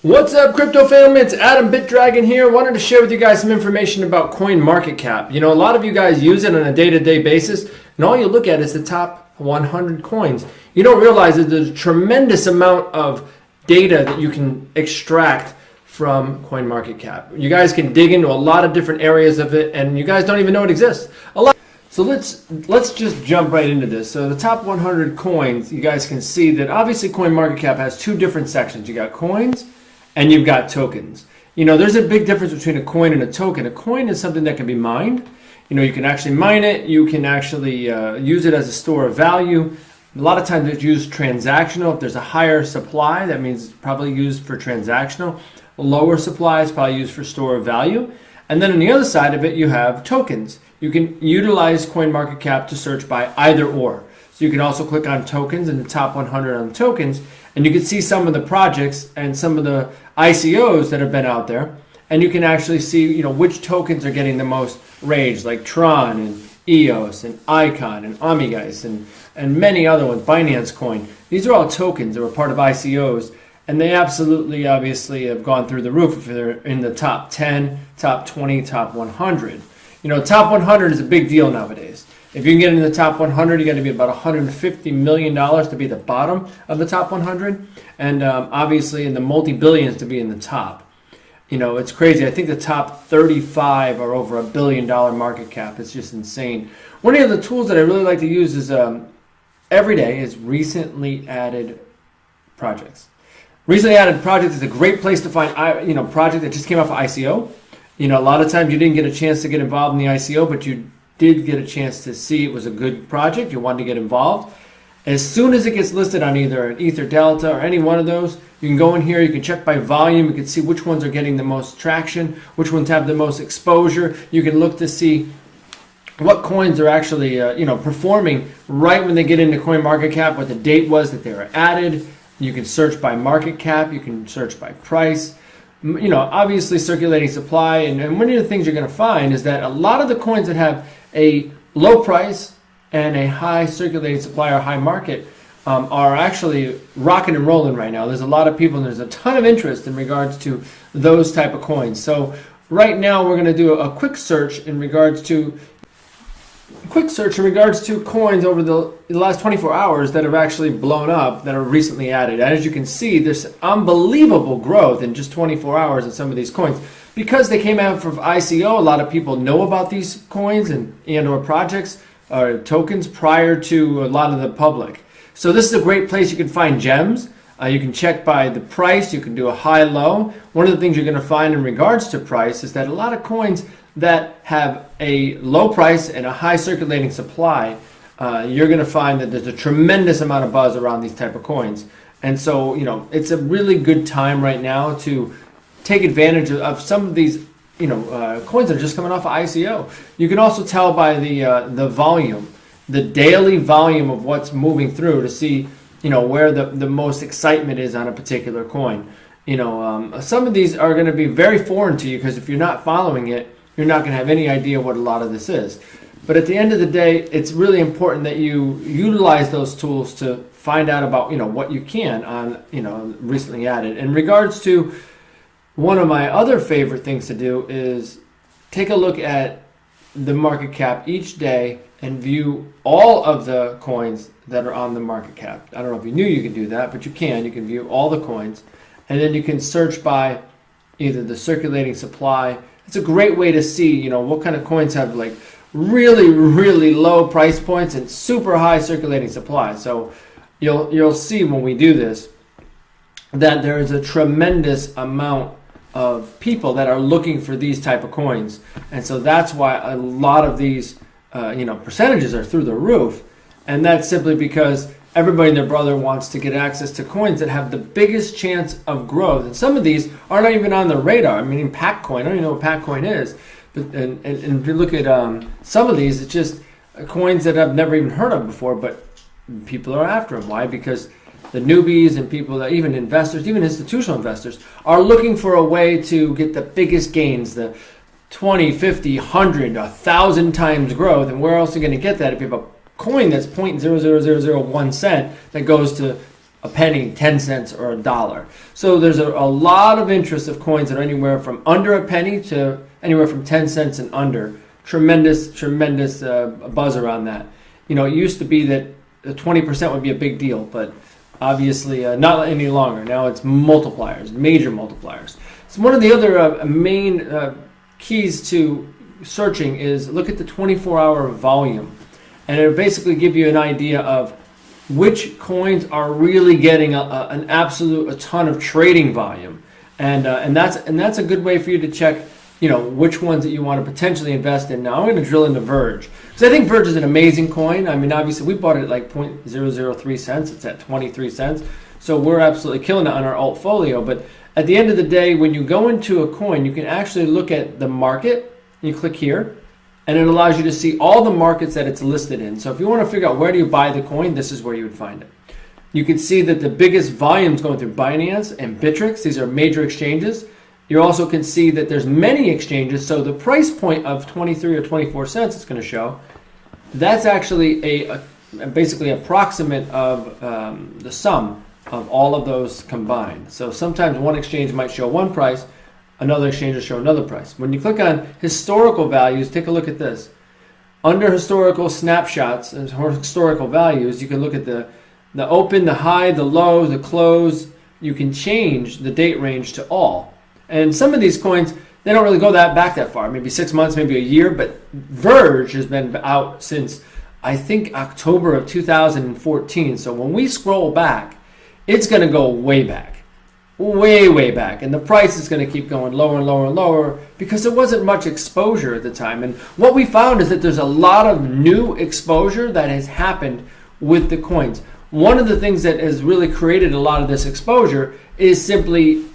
What's up, crypto family? It's Adam Bitdragon here. Wanted to share with you guys some information about coin market cap. You know, a lot of you guys use it on a day-to-day basis, and all you look at is the top 100 coins. You don't realize that there's a tremendous amount of data that you can extract from coin market cap. You guys can dig into a lot of different areas of it, and you guys don't even know it exists. So let's just jump right into this. So the top 100 coins, you guys can see that obviously coin market cap has two different sections. You got coins and you've got tokens. You know, there's a big difference between a coin and a token. A coin is something that can be mined. You know, you can actually mine it. You can actually use it as a store of value. A lot of times it's used transactional. If there's a higher supply, that means it's probably used for transactional. A lower supply is probably used for store of value. And then on the other side of it, you have tokens. You can utilize CoinMarketCap to search by either or. So you can also click on tokens in the top 100 on tokens, and you can see some of the projects and some of the ICOs that have been out there. And you can actually see, you know, which tokens are getting the most rage, like Tron and EOS and Icon and Amigas and many other ones, Binance Coin. These are all tokens that were part of ICOs. And they absolutely, obviously, have gone through the roof if they're in the top 10, top 20, top 100. You know, top 100 is a big deal nowadays. If you can get into the top 100, you got to be about $150 million to be the bottom of the top 100. And obviously in the multi-billions to be in the top. You know, it's crazy. I think the top 35 are over $1 billion market cap. It's just insane. One of the tools that I really like to use is every day is recently added projects. Recently added projects is a great place to find, you know, project that just came off of ICO. You know, a lot of times you didn't get a chance to get involved in the ICO, but you did get a chance to see it was a good project. You wanted to get involved. As soon as it gets listed on either an Ether Delta or any one of those, you can go in here, you can check by volume, you can see which ones are getting the most traction, which ones have the most exposure. You can look to see what coins are actually, you know, performing right when they get into CoinMarketCap, what the date was that they were added. You can search by market cap, you can search by price. You know, obviously circulating supply, and one of the things you're going to find is that a lot of the coins that have a low price and a high circulating supply or high market are actually rocking and rolling right now. There's a lot of people and there's a ton of interest in regards to those type of coins. So right now we're going to do a quick search in regards to coins over the last 24 hours that have actually blown up, that are recently added. And as you can see, there's unbelievable growth in just 24 hours in some of these coins. Because they came out from ICO, a lot of people know about these coins and or projects or tokens prior to a lot of the public. So this is a great place you can find gems. You can check by the price. You can do a high-low. One of the things you're going to find in regards to price is that a lot of coins that have a low price and a high circulating supply, you're going to find that there's a tremendous amount of buzz around these type of coins. And so, you know, it's a really good time right now to take advantage of some of these, you know, coins that are just coming off of ICO. You can also tell by the volume, the daily volume of what's moving through to see, you know, where the most excitement is on a particular coin. You know, some of these are going to be very foreign to you because if you're not following it, you're not going to have any idea what a lot of this is. But at the end of the day, it's really important that you utilize those tools to find out about, you know, what you can on, you know, recently added. In regards to one of my other favorite things to do is take a look at the market cap each day and view all of the coins that are on the market cap. I don't know if you knew you could do that, but you can. You can view all the coins. And then you can search by either the circulating supply. It's a great way to see, you know, what kind of coins have like really, really low price points and super high circulating supply. So you'll see when we do this that there is a tremendous amount of people that are looking for these type of coins. And so that's why a lot of these, you know, percentages are through the roof. And that's simply because everybody and their brother wants to get access to coins that have the biggest chance of growth. And some of these aren't even on the radar. I mean, Packcoin, I don't even know what Packcoin is. But, and if you look at some of these, it's just coins that I've never even heard of before, but people are after them. Why? Because the newbies and people that even investors, even institutional investors, are looking for a way to get the biggest gains, the 20, 50, 100, 1,000 times growth. And where else are you going to get that if you have a coin that's 0.00001 cent that goes to a penny, 10 cents, or a dollar. So there's a lot of interest of coins that are anywhere from under a penny to anywhere from 10 cents and under. Tremendous buzz around that. You know, it used to be that 20% would be a big deal, but obviously not any longer. Now it's multipliers, major multipliers. So one of the other main keys to searching is look at the 24-hour volume, and it'll basically give you an idea of which coins are really getting a ton of trading volume, and that's a good way for you to check, you know, which ones that you want to potentially invest in. Now I'm going to drill into Verge, because I think Verge is an amazing coin. I mean, obviously we bought it at like 0.003 cents. It's at 23 cents. So we're absolutely killing it on our altfolio. But at the end of the day, when you go into a coin, you can actually look at the market. You click here, and it allows you to see all the markets that it's listed in. So if you want to figure out where do you buy the coin, this is where you would find it. You can see that the biggest volume is going through Binance and Bitdragon. These are major exchanges. You also can see that there's many exchanges, so the price point of 23 or 24 cents it's going to show, that's actually basically approximate of the sum of all of those combined. So sometimes one exchange might show one price, another exchange will show another price. When you click on historical values, take a look at this. Under historical snapshots and historical values, you can look at the open, the high, the low, the close. You can change the date range to all. And some of these coins, they don't really go back that far, maybe 6 months, maybe a year, but Verge has been out since, I think, October of 2014. So when we scroll back, it's going to go way back, way back. And the price is going to keep going lower and lower and lower because there wasn't much exposure at the time. And what we found is that there's a lot of new exposure that has happened with the coins. One of the things that has really created a lot of this exposure is simply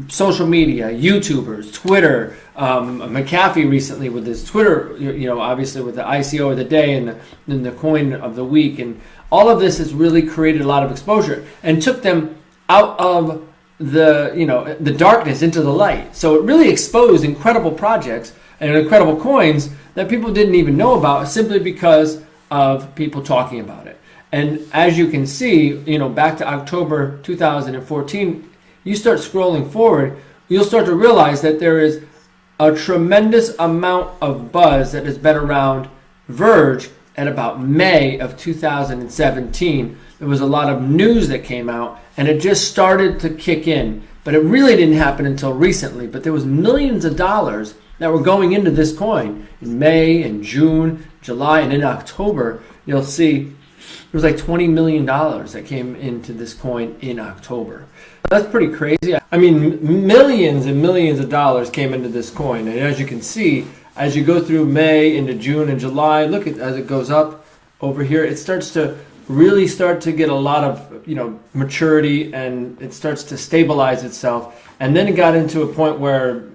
social media, YouTubers, Twitter. McAfee recently with his Twitter, you know, obviously with the ICO of the day and the coin of the week, and all of this has really created a lot of exposure and took them out of the darkness into the light. So it really exposed incredible projects and incredible coins that people didn't even know about simply because of people talking about it. And as you can see, you know, back to October 2014. You start scrolling forward, you'll start to realize that there is a tremendous amount of buzz that has been around Verge at about May of 2017. There was a lot of news that came out, and it just started to kick in. But it really didn't happen until recently. But there was millions of dollars that were going into this coin in May and June, July, and in October. You'll see there was like $20 million that came into this coin in October. That's pretty crazy. I mean, millions and millions of dollars came into this coin. And as you can see, as you go through May into June and July, look at as it goes up over here, it starts to really start to get a lot of, you know, maturity, and it starts to stabilize itself. And then it got into a point where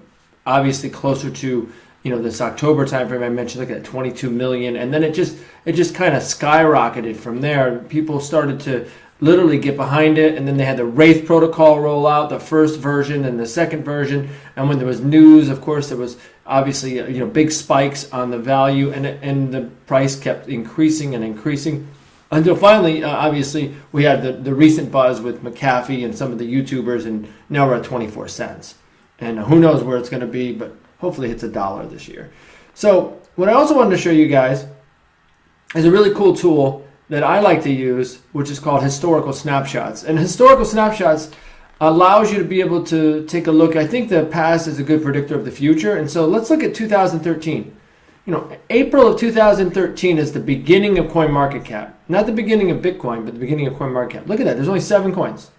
obviously closer to, you know, this October timeframe I mentioned, look at 22 million. And then it just kind of skyrocketed from there. People started to literally get behind it, and then they had the Wraith protocol roll out, the first version and the second version. And when there was news, of course, there was obviously big spikes on the value, and the price kept increasing and increasing until finally, obviously, we had the recent buzz with McAfee and some of the YouTubers, and now we're at 24 cents. And who knows where it's going to be, but hopefully it's $1 this year. So what I also wanted to show you guys is a really cool tool that I like to use, which is called historical snapshots. And historical snapshots allows you to be able to take a look. I think the past is a good predictor of the future. And so let's look at 2013. You know, April of 2013 is the beginning of CoinMarketCap. Not the beginning of Bitcoin, but the beginning of CoinMarketCap. Look at that. There's only 7 coins.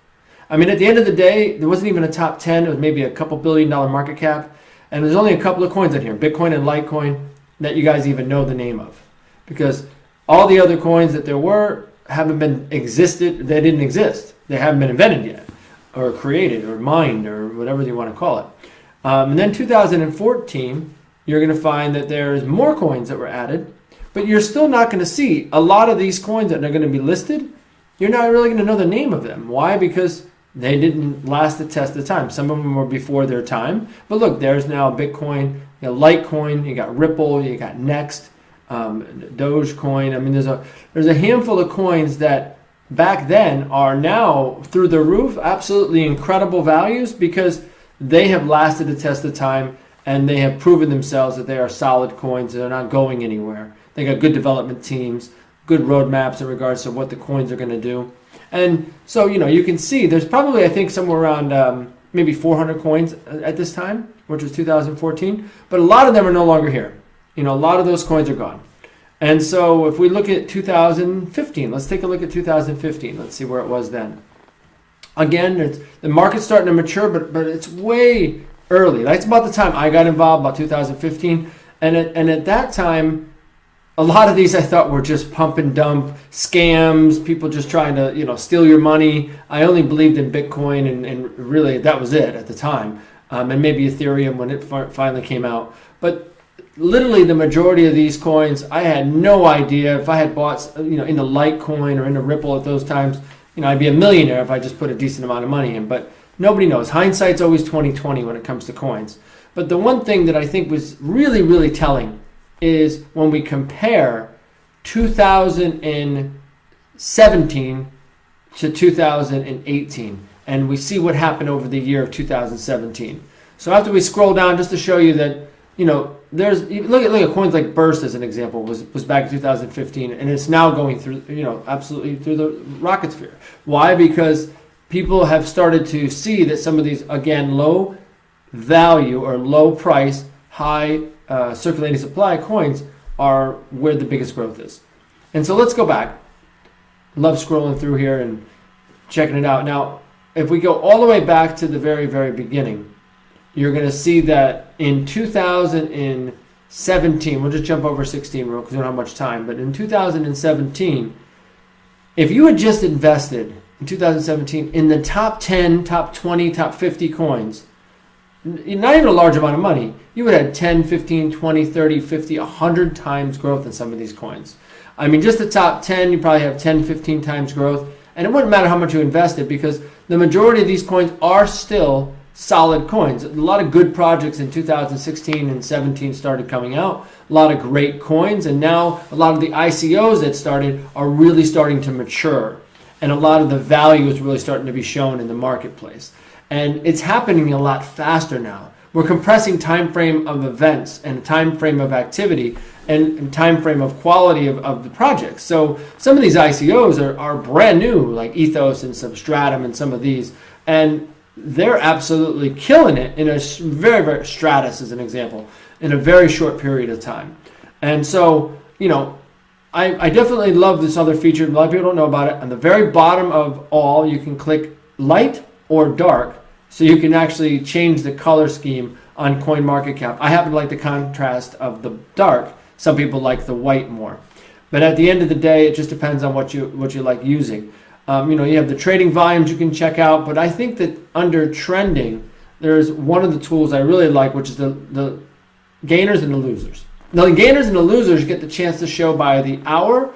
I mean, at the end of the day, there wasn't even a top 10. It was maybe a couple $1 billion market cap. And there's only a couple of coins in here, Bitcoin and Litecoin, that you guys even know the name of. Because all the other coins that there were haven't been existed. They didn't exist. They haven't been invented yet, or created, or mined, or whatever you want to call it. And then 2014, you're going to find that there's more coins that were added, but you're still not going to see a lot of these coins that are going to be listed. You're not really going to know the name of them. Why? Because they didn't last the test of time. Some of them were before their time. But look, there's now Bitcoin, you got Litecoin, you got Ripple, you got Next, Dogecoin. I mean, there's a handful of coins that back then are now through the roof, absolutely incredible values because they have lasted the test of time and they have proven themselves that they are solid coins. They're not going anywhere. They got good development teams, good roadmaps in regards to what the coins are going to do. And so, you can see there's probably, I think, somewhere around maybe 400 coins at this time, which was 2014. But a lot of them are no longer here. A lot of those coins are gone. And so if we look at 2015, let's take a look at 2015. Let's see where it was then. Again, the market's starting to mature, but it's way early. That's about the time I got involved, about 2015. And at that time, a lot of these I thought were just pump and dump scams, people just trying to steal your money. I only believed in Bitcoin, and really that was it at the time, and maybe Ethereum when it finally came out. But literally the majority of these coins, I had no idea. If I had bought into Litecoin or into Ripple at those times, I'd be a millionaire if I just put a decent amount of money in. But nobody knows. Hindsight's always 20/20 when it comes to coins. But the one thing that I think was really, really telling is when we compare 2017 to 2018, and we see what happened over the year of 2017. So after we scroll down, just to show you that, there's look at coins like Burst as an example was back in 2015, and it's now going through, absolutely through the rocket sphere. Why? Because people have started to see that some of these, again, low value or low price, high circulating supply coins are where the biggest growth is. And so let's go back. Love scrolling through here and checking it out. Now, if we go all the way back to the very, very beginning, you're going to see that in 2017, we'll just jump over 16 real because we don't have much time, but in 2017, if you had just invested in 2017 in the top 10, top 20, top 50 coins, not even a large amount of money, you would have 10, 15, 20, 30, 50, 100 times growth in some of these coins. I mean, just the top 10, you probably have 10, 15 times growth. And it wouldn't matter how much you invested because the majority of these coins are still solid coins. A lot of good projects in 2016 and 17 started coming out. A lot of great coins. And now a lot of the ICOs that started are really starting to mature. And a lot of the value is really starting to be shown in the marketplace. And it's happening a lot faster now. We're compressing time frame of events and time frame of activity and time frame of quality of the projects. So some of these ICOs are brand new, like Ethos and Substratum and some of these, and they're absolutely killing it in a very, very, Stratus as an example, in a very short period of time. And so, I definitely love this other feature. A lot of people don't know about it. On the very bottom of all, you can click light or dark, so you can actually change the color scheme on CoinMarketCap. I happen to like the contrast of the dark. Some people like the white more. But at the end of the day, it just depends on what you like using. You have the trading volumes you can check out, but I think that under trending, there's one of the tools I really like, which is the gainers and the losers. Now, the gainers and the losers get the chance to show by the hour,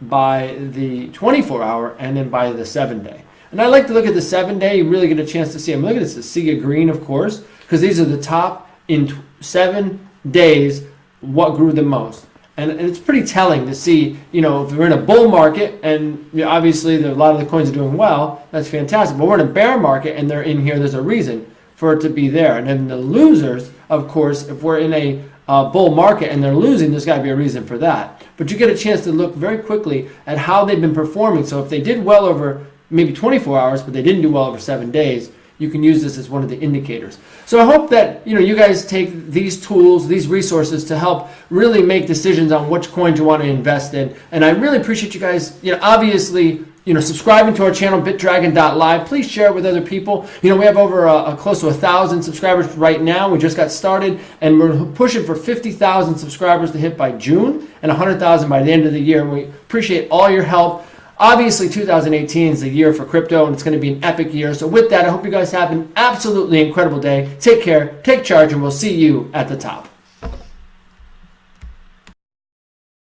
by the 24-hour, and then by the 7-day. And I like to look at the 7-day. You really get a chance to see them. Look at this, the Sea of Green, of course, because these are the top in 7 days what grew the most. And it's pretty telling to see, if we're in a bull market and obviously a lot of the coins are doing well, that's fantastic. But we're in a bear market and they're in here, there's a reason for it to be there. And then the losers, of course, if we're in a bull market and they're losing, there's got to be a reason for that. But you get a chance to look very quickly at how they've been performing. So if they did well over maybe 24 hours, but they didn't do well over 7 days, you can use this as one of the indicators. So I hope that you guys take these tools, these resources to help really make decisions on which coins you want to invest in. And I really appreciate you guys, obviously, subscribing to our channel, Bitdragon.live. Please share it with other people. We have over close to 1,000 subscribers right now. We just got started, and we're pushing for 50,000 subscribers to hit by June and 100,000 by the end of the year. And we appreciate all your help. Obviously, 2018 is the year for crypto, and it's going to be an epic year. So with that, I hope you guys have an absolutely incredible day. Take care, take charge, and we'll see you at the top.